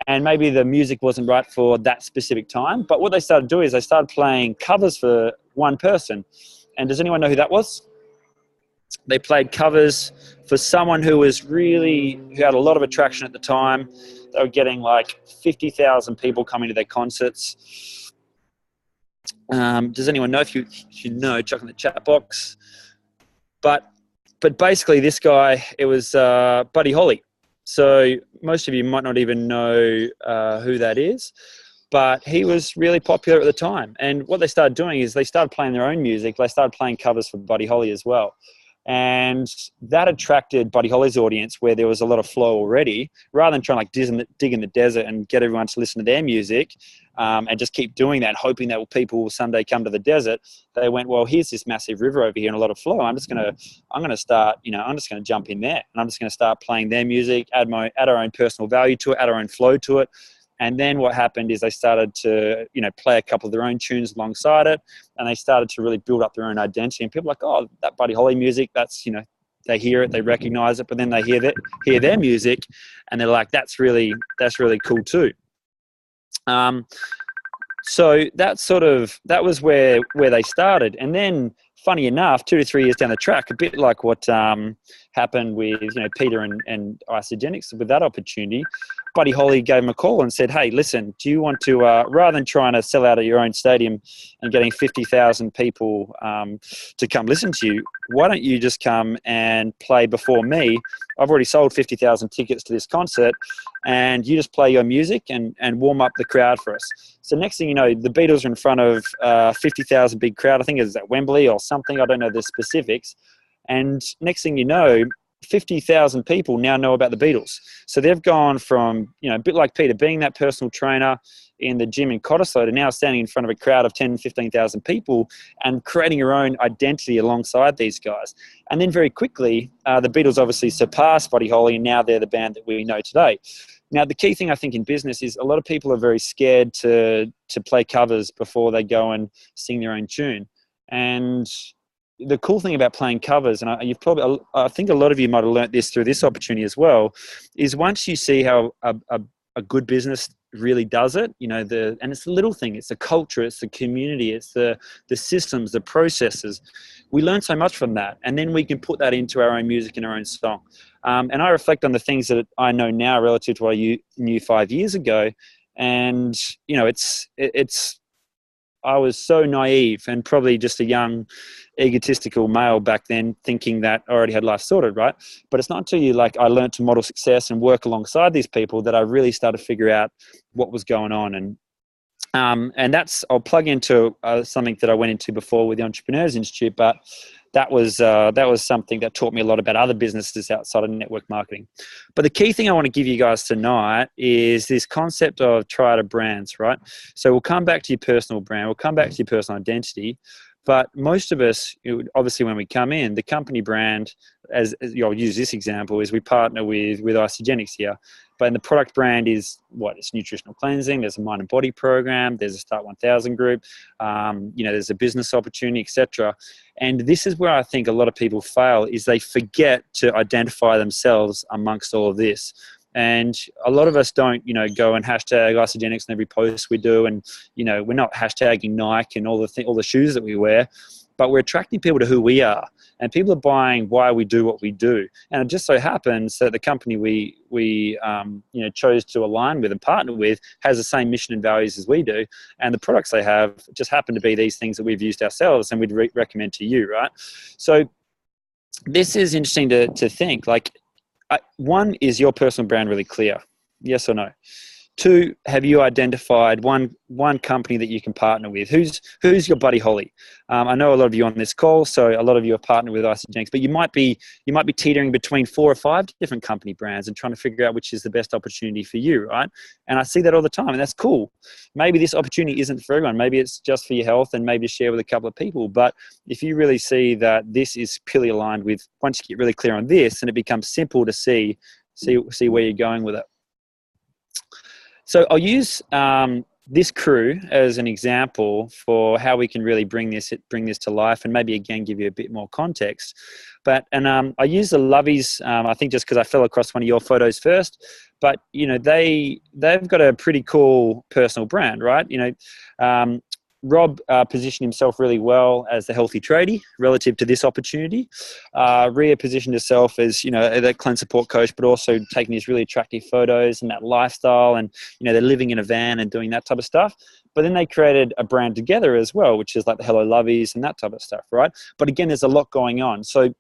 And maybe the music wasn't right for that specific time. But what they started doing is they started playing covers for one person. And does anyone know who that was? They played covers for someone who had a lot of attraction at the time. They were getting 50,000 people coming to their concerts. Does anyone know? If you know, chuck in the chat box. But basically, this guy, it was Buddy Holly. So most of you might not even know who that is, but he was really popular at the time. And what they started doing is they started playing their own music. They started playing covers for Buddy Holly as well. And that attracted Buddy Holly's audience, where there was a lot of flow already. Rather than trying to dig in the desert and get everyone to listen to their music, and just keep doing that, hoping that people will someday come to the desert, they went, well, here's this massive river over here and a lot of flow. I'm just gonna start, I'm just gonna jump in there, and I'm just gonna start playing their music, add our own personal value to it, add our own flow to it. And then what happened is they started to, play a couple of their own tunes alongside it, and they started to really build up their own identity. And people are like, oh, that Buddy Holly music, that's, they hear it, they recognize it, but then they hear their music, and they're like, that's really cool too. So that was where they started. And then, funny enough, 2 to 3 years down the track, a bit like what happened with Peter and Isogenics with that opportunity, Buddy Holly gave him a call and said, hey, listen, do you want to, rather than trying to sell out at your own stadium and getting 50,000 people to come listen to you, why don't you just come and play before me? I've already sold 50,000 tickets to this concert, and you just play your music and warm up the crowd for us. So next thing you know, the Beatles are in front of 50,000 big crowd. I think it was at Wembley or something. I don't know the specifics. And next thing you know, 50,000 people now know about the Beatles. So they've gone from, a bit like Peter, being that personal trainer in the gym in Cottesloe, to now standing in front of a crowd of 10, 15,000 people and creating your own identity alongside these guys. And then very quickly, the Beatles obviously surpassed Buddy Holly, and now they're the band that we know today. Now, the key thing I think in business is a lot of people are very scared to play covers before they go and sing their own tune. And the cool thing about playing covers, and I think a lot of you might have learnt this through this opportunity as well, is once you see how a good business really does it, and it's the little thing, it's the culture, it's the community, it's the systems, the processes. We learn so much from that, and then we can put that into our own music and our own song. And I reflect on the things that I know now relative to what I knew 5 years ago, and I was so naive and probably just a young, egotistical male back then, thinking that I already had life sorted, right? But it's not until I learned to model success and work alongside these people that I really started to figure out what was going on. And that's, I'll plug into something that I went into before with the Entrepreneurs Institute, but that was something that taught me a lot about other businesses outside of network marketing. But the key thing I want to give you guys tonight is this concept of triad brands, right? So we'll come back to your personal brand, we'll come back to your personal identity, but most of us, obviously when we come in, the company brand, as I'll use this example, is we partner with Isogenics here. But the product brand is it's nutritional cleansing. There's a mind and body program. There's a Start 1000 group. There's a business opportunity, etc. And this is where I think a lot of people fail, is they forget to identify themselves amongst all of this. And a lot of us don't, go and hashtag Isogenics in every post we do. And, we're not hashtagging Nike and all the shoes that we wear, but we're attracting people to who we are. And people are buying why we do what we do. And it just so happens that the company we chose to align with and partner with has the same mission and values as we do. And the products they have just happen to be these things that we've used ourselves and we'd recommend to you, right? So this is interesting to think. One, is your personal brand really clear? Yes or no? Two, have you identified one company that you can partner with? Who's your Buddy Holly? I know a lot of you on this call, so a lot of you are partnered with Isogenics, but you might be teetering between 4 or 5 different company brands and trying to figure out which is the best opportunity for you, right? And I see that all the time, and that's cool. Maybe this opportunity isn't for everyone. Maybe it's just for your health and maybe to share with a couple of people. But if you really see that this is purely aligned with, once you get really clear on this, and it becomes simple to see where you're going with it. So I'll use this crew as an example for how we can really bring this to life, and maybe again give you a bit more context. But I use the Lovies, I think just because I fell across one of your photos first. But they've got a pretty cool personal brand, right? Rob positioned himself really well as the healthy tradie relative to this opportunity. Rhea positioned herself as, that client support coach, but also taking these really attractive photos and that lifestyle, and, they're living in a van and doing that type of stuff. But then they created a brand together as well, which is like the Hello Lovies and that type of stuff, right? But again, there's a lot going on. So,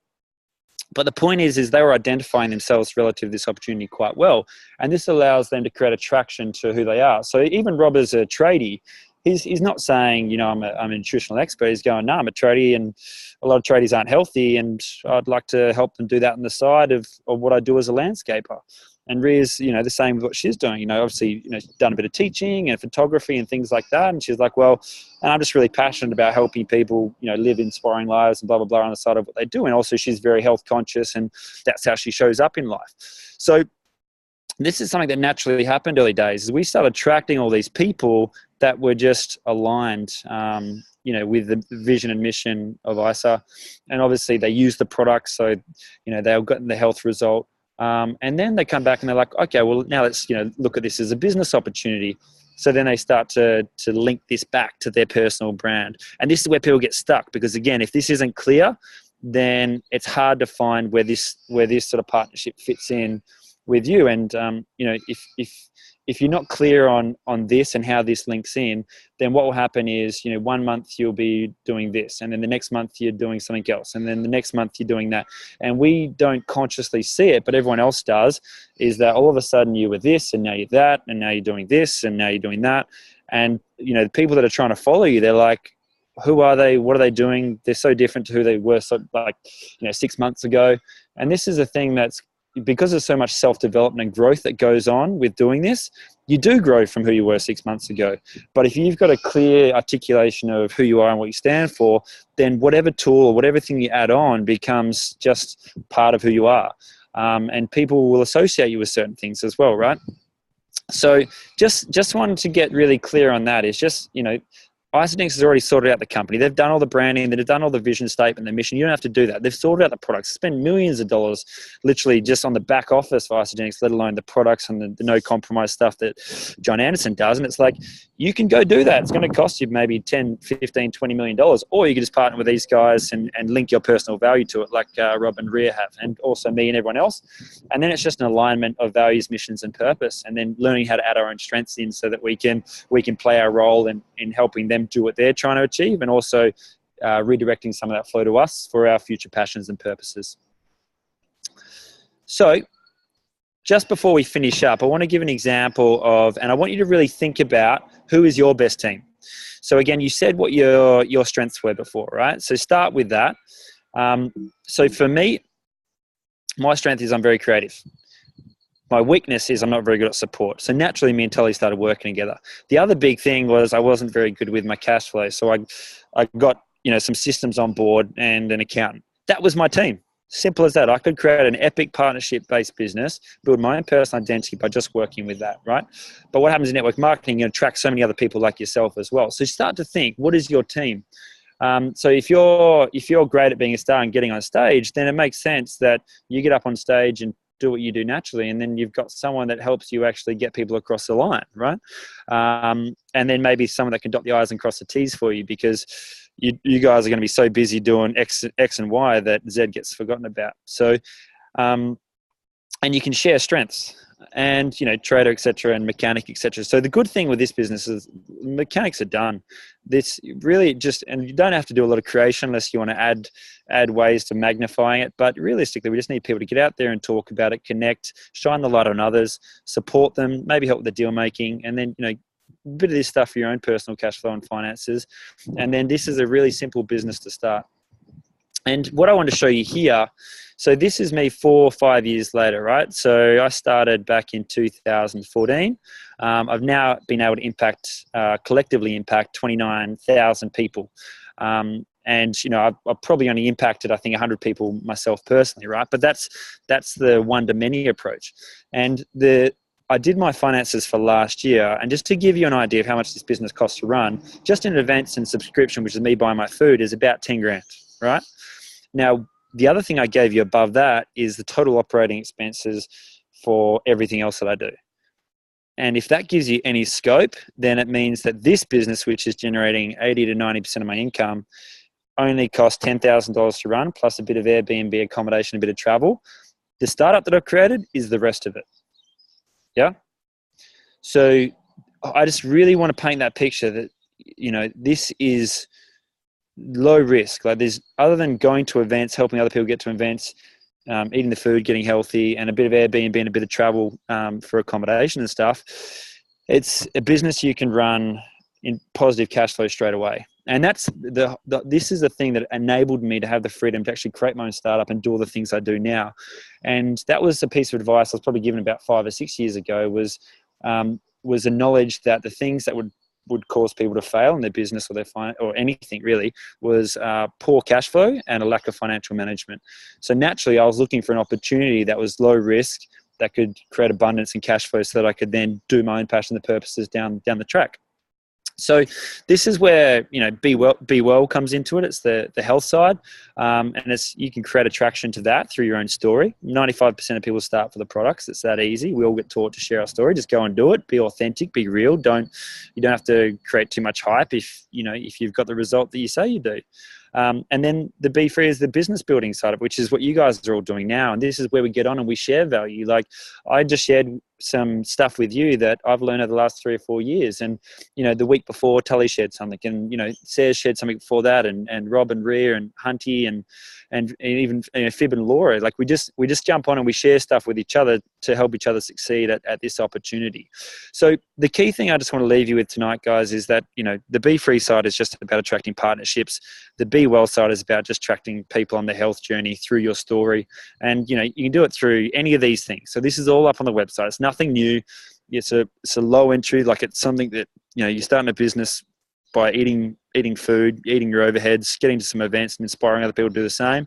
but the point is they were identifying themselves relative to this opportunity quite well. And this allows them to create attraction to who they are. So even Rob as a tradie, he's not saying, you know, I'm a nutritional expert. He's going, no, I'm a tradie, and a lot of tradies aren't healthy, and I'd like to help them do that on the side of what I do as a landscaper. And Ria's, you know, the same with what she's doing. You know, obviously, you know, she's done a bit of teaching and photography and things like that. And she's like, well, and I'm just really passionate about helping people, you know, live inspiring lives and blah, blah, blah on the side of what they do. And also she's very health conscious, and that's how she shows up in life. So this is something that naturally happened early days. Is we started attracting all these people that were just aligned, you know, with the vision and mission of ISA. And obviously they use the products. So, you know, they've gotten the health result. And then they come back and they're like, okay, well, now let's, you know, look at this as a business opportunity. So then they start to link this back to their personal brand. And this is where people get stuck, because again, if this isn't clear, then it's hard to find where this sort of partnership fits in with you. And, you know, if you're not clear on this and how this links in, then what will happen is, you know, 1 month you'll be doing this, and then the next month you're doing something else, and then the next month you're doing that. And we don't consciously see it, but everyone else does, is that all of a sudden you were this, and now you're that, and now you're doing this, and now you're doing that. And, you know, the people that are trying to follow you, they're like, who are they? What are they doing? They're so different to who they were, so like, you know, 6 months ago. And this is a thing that's, because there's so much self-development and growth that goes on with doing this, you do grow from who you were 6 months ago. But if you've got a clear articulation of who you are and what you stand for, then whatever tool or whatever thing you add on becomes just part of who you are. And people will associate you with certain things as well, right? So just wanted to get really clear on that. Is just, you know, Isodynamics has already sorted out the company. They've done all the branding. They've done all the vision statement, the mission. You don't have to do that. They've sorted out the products. Spend millions of dollars literally just on the back office for Isodynamics, let alone the products and the no compromise stuff that John Anderson does. And it's like, you can go do that. It's going to cost you maybe 10, 15, $20 million. Or you can just partner with these guys and link your personal value to it, like Rob and Rhea have, and also me and everyone else. And then it's just an alignment of values, missions, and purpose, and then learning how to add our own strengths in so that we can play our role in helping them do what they're trying to achieve, and also redirecting some of that flow to us for our future passions and purposes. So just before we finish up, I want to give an example of, and I want you to really think about, who is your best team. So again, you said what your strengths were before, right? So start with that. So for me, my strength is I'm very creative. My weakness is I'm not very good at support. So naturally, me and Tully started working together. The other big thing was I wasn't very good with my cash flow. So I got, you know, some systems on board and an accountant. That was my team. Simple as that. I could create an epic partnership-based business, build my own personal identity by just working with that, right? But what happens in network marketing, you attract so many other people like yourself as well. So start to think, what is your team? So if you're great at being a star and getting on stage, then it makes sense that you get up on stage and do what you do naturally, and then you've got someone that helps you actually get people across the line, right? And then maybe someone that can dot the I's and cross the T's for you, because you guys are going to be so busy doing X and Y that Z gets forgotten about. So, and you can share strengths, and, you know, trader, etc., and mechanic, etc. So the good thing with this business is mechanics are done. This really just, and you don't have to do a lot of creation unless you want to add ways to magnifying it. But realistically, we just need people to get out there and talk about it, connect, shine the light on others, support them, maybe help with the deal making, and then, you know, a bit of this stuff for your own personal cash flow and finances. And then this is a really simple business to start. And what I want to show you here, so this is me 4 or 5 years later, right? So I started back in 2014. I've now been able to collectively impact 29,000 people. And, you know, I've probably only impacted, I think, 100 people myself personally, right? But that's the one-to-many approach. And I did my finances for last year, and just to give you an idea of how much this business costs to run, just in events and subscription, which is me buying my food, is about 10 grand, right? Now, the other thing I gave you above that is the total operating expenses for everything else that I do. And if that gives you any scope, then it means that this business, which is generating 80 to 90% of my income, only costs $10,000 to run, plus a bit of Airbnb accommodation, a bit of travel. The startup that I've created is the rest of it. Yeah. So I just really want to paint that picture that, this is low risk. Like, there's, other than going to events, helping other people get to events, eating the food, getting healthy, and a bit of Airbnb and a bit of travel for accommodation and stuff, it's a business you can run in positive cash flow straight away. And that's this is the thing that enabled me to have the freedom to actually create my own startup and do all the things I do now. And that was a piece of advice I was probably given about 5 or 6 years ago, was a knowledge that the things that would cause people to fail in their business or or anything really was poor cash flow and a lack of financial management. So naturally, I was looking for an opportunity that was low risk, that could create abundance and cash flow, so that I could then do my own passion and purposes down the track. So this is where, Be Well comes into it. It's the health side, and you can create attraction to that through your own story. 95% of people start for the products. It's that easy. We all get taught to share our story. Just go and do it. Be authentic. Be real. You don't have to create too much hype if you've got the result that you say you do. And then the BFree is the business building side of it, which is what you guys are all doing now. And this is where we get on and we share value. Like, I just shared some stuff with you that I've learned over the last 3 or 4 years. And, the week before, Tully shared something, and, Sarah shared something before that, and Rob and Rhea and Hunty and even Fib and Laura. Like, we just jump on and we share stuff with each other to help each other succeed at this opportunity. So the key thing I just want to leave you with tonight, guys, is that, the BFree side is just about attracting partnerships. The Be Well side is about just attracting people on their health journey through your story. And, you can do it through any of these things. So this is all up on the website. It's nothing new. It's a low entry. Like, it's something that, you're starting a business by eating food, eating your overheads, getting to some events and inspiring other people to do the same.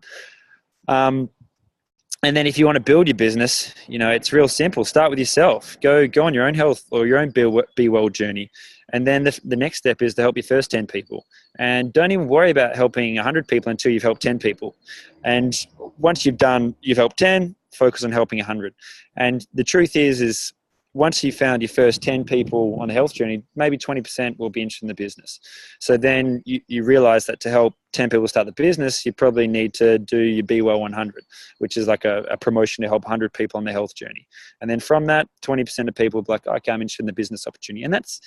And then if you want to build your business, it's real simple. Start with yourself. Go on your own health or your own Be Well journey. And then the next step is to help your first 10 people. And don't even worry about helping 100 people until you've helped 10 people. And once you've helped 10, focus on helping 100. And the truth is once you've found your first 10 people on the health journey, maybe 20% will be interested in the business. So then you realize that to help 10 people start the business, you probably need to do your Be Well 100, which is like a promotion to help 100 people on their health journey. And then from that, 20% of people will be like, okay, I'm interested in the business opportunity. And that's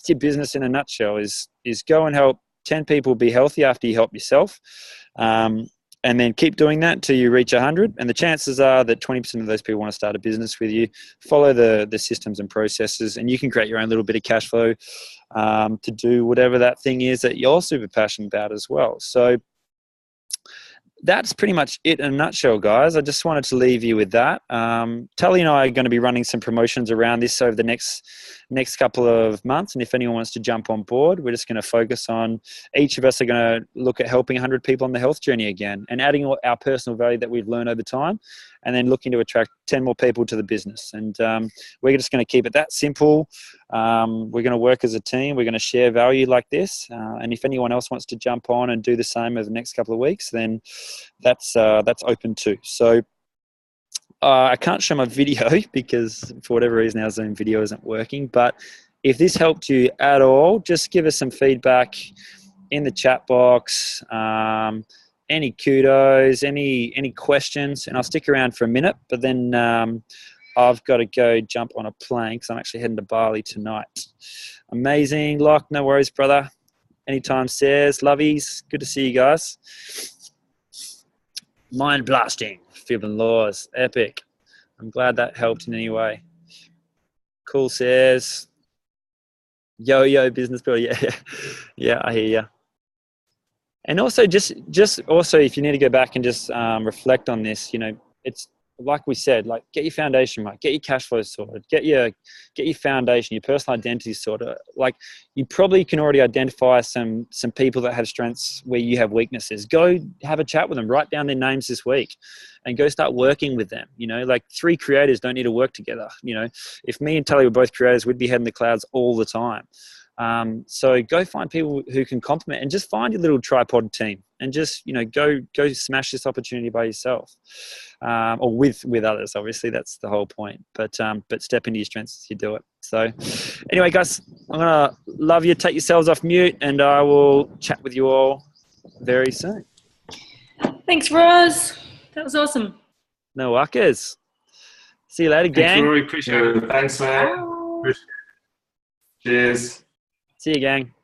your business in a nutshell, is go and help 10 people be healthy after you help yourself. And then keep doing that until you reach 100. And the chances are that 20% of those people want to start a business with you. Follow the systems and processes, and you can create your own little bit of cash flow to do whatever that thing is that you're super passionate about as well. So that's pretty much it in a nutshell, guys. I just wanted to leave you with that. Tully and I are going to be running some promotions around this over the next couple of months. And if anyone wants to jump on board, we're just going to focus on, each of us are going to look at helping 100 people on the health journey again, and adding our personal value that we've learned over time, and then looking to attract 10 more people to the business. And we're just going to keep it that simple. We're going to work as a team. We're going to share value like this. And if anyone else wants to jump on and do the same over the next couple of weeks, then that's open too. So I can't show my video because for whatever reason our Zoom video isn't working. But if this helped you at all, just give us some feedback in the chat box. Any kudos, any questions, and I'll stick around for a minute, but then I've got to go jump on a plane because I'm actually heading to Bali tonight. Amazing. Locke, no worries, brother. Anytime, Says. Lovies. Good to see you guys. Mind blasting. Fib and Laws. Epic. I'm glad that helped in any way. Cool, Says. Yo, business builder. Yeah. Yeah, I hear you. And also, just also, if you need to go back and just reflect on this, it's like we said, like, get your foundation right, get your cash flow sorted, get your foundation, your personal identity sorted. Like, you probably can already identify some people that have strengths where you have weaknesses. Go have a chat with them, write down their names this week, and go start working with them. Like, 3 creators don't need to work together. If me and Tully were both creators, we'd be heading the clouds all the time. So go find people who can complement, and just find your little tripod team, and just, go smash this opportunity by yourself, or with others. Obviously, that's the whole point. But step into your strengths as you do it. So anyway, guys, I'm gonna love you. Take yourselves off mute, and I will chat with you all very soon. Thanks, Roz. That was awesome. No worries. See you later, gang. Thanks, Rory. Appreciate it. Thanks, man. Bye. Appreciate it. Cheers. See you, gang.